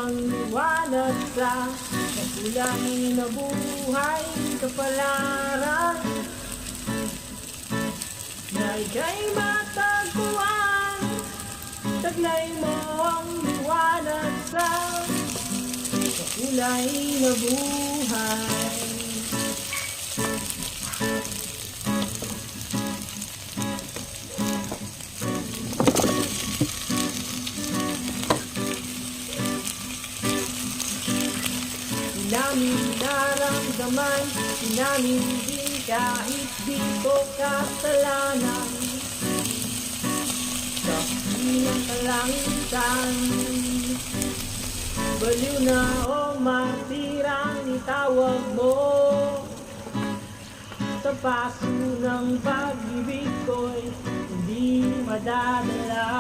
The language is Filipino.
ang liwanag sa kulay na buhay kapalaran na ika'y matagpuan. Taglay mo ang liwanag sa kulay na buhay. Di namin naramdaman, di namin din kahit di ko kasalanan. Sa pilang kalangitan, baliw na o matirang itawag mo. Sa paso ng pag-ibig ko'y hindi madadala.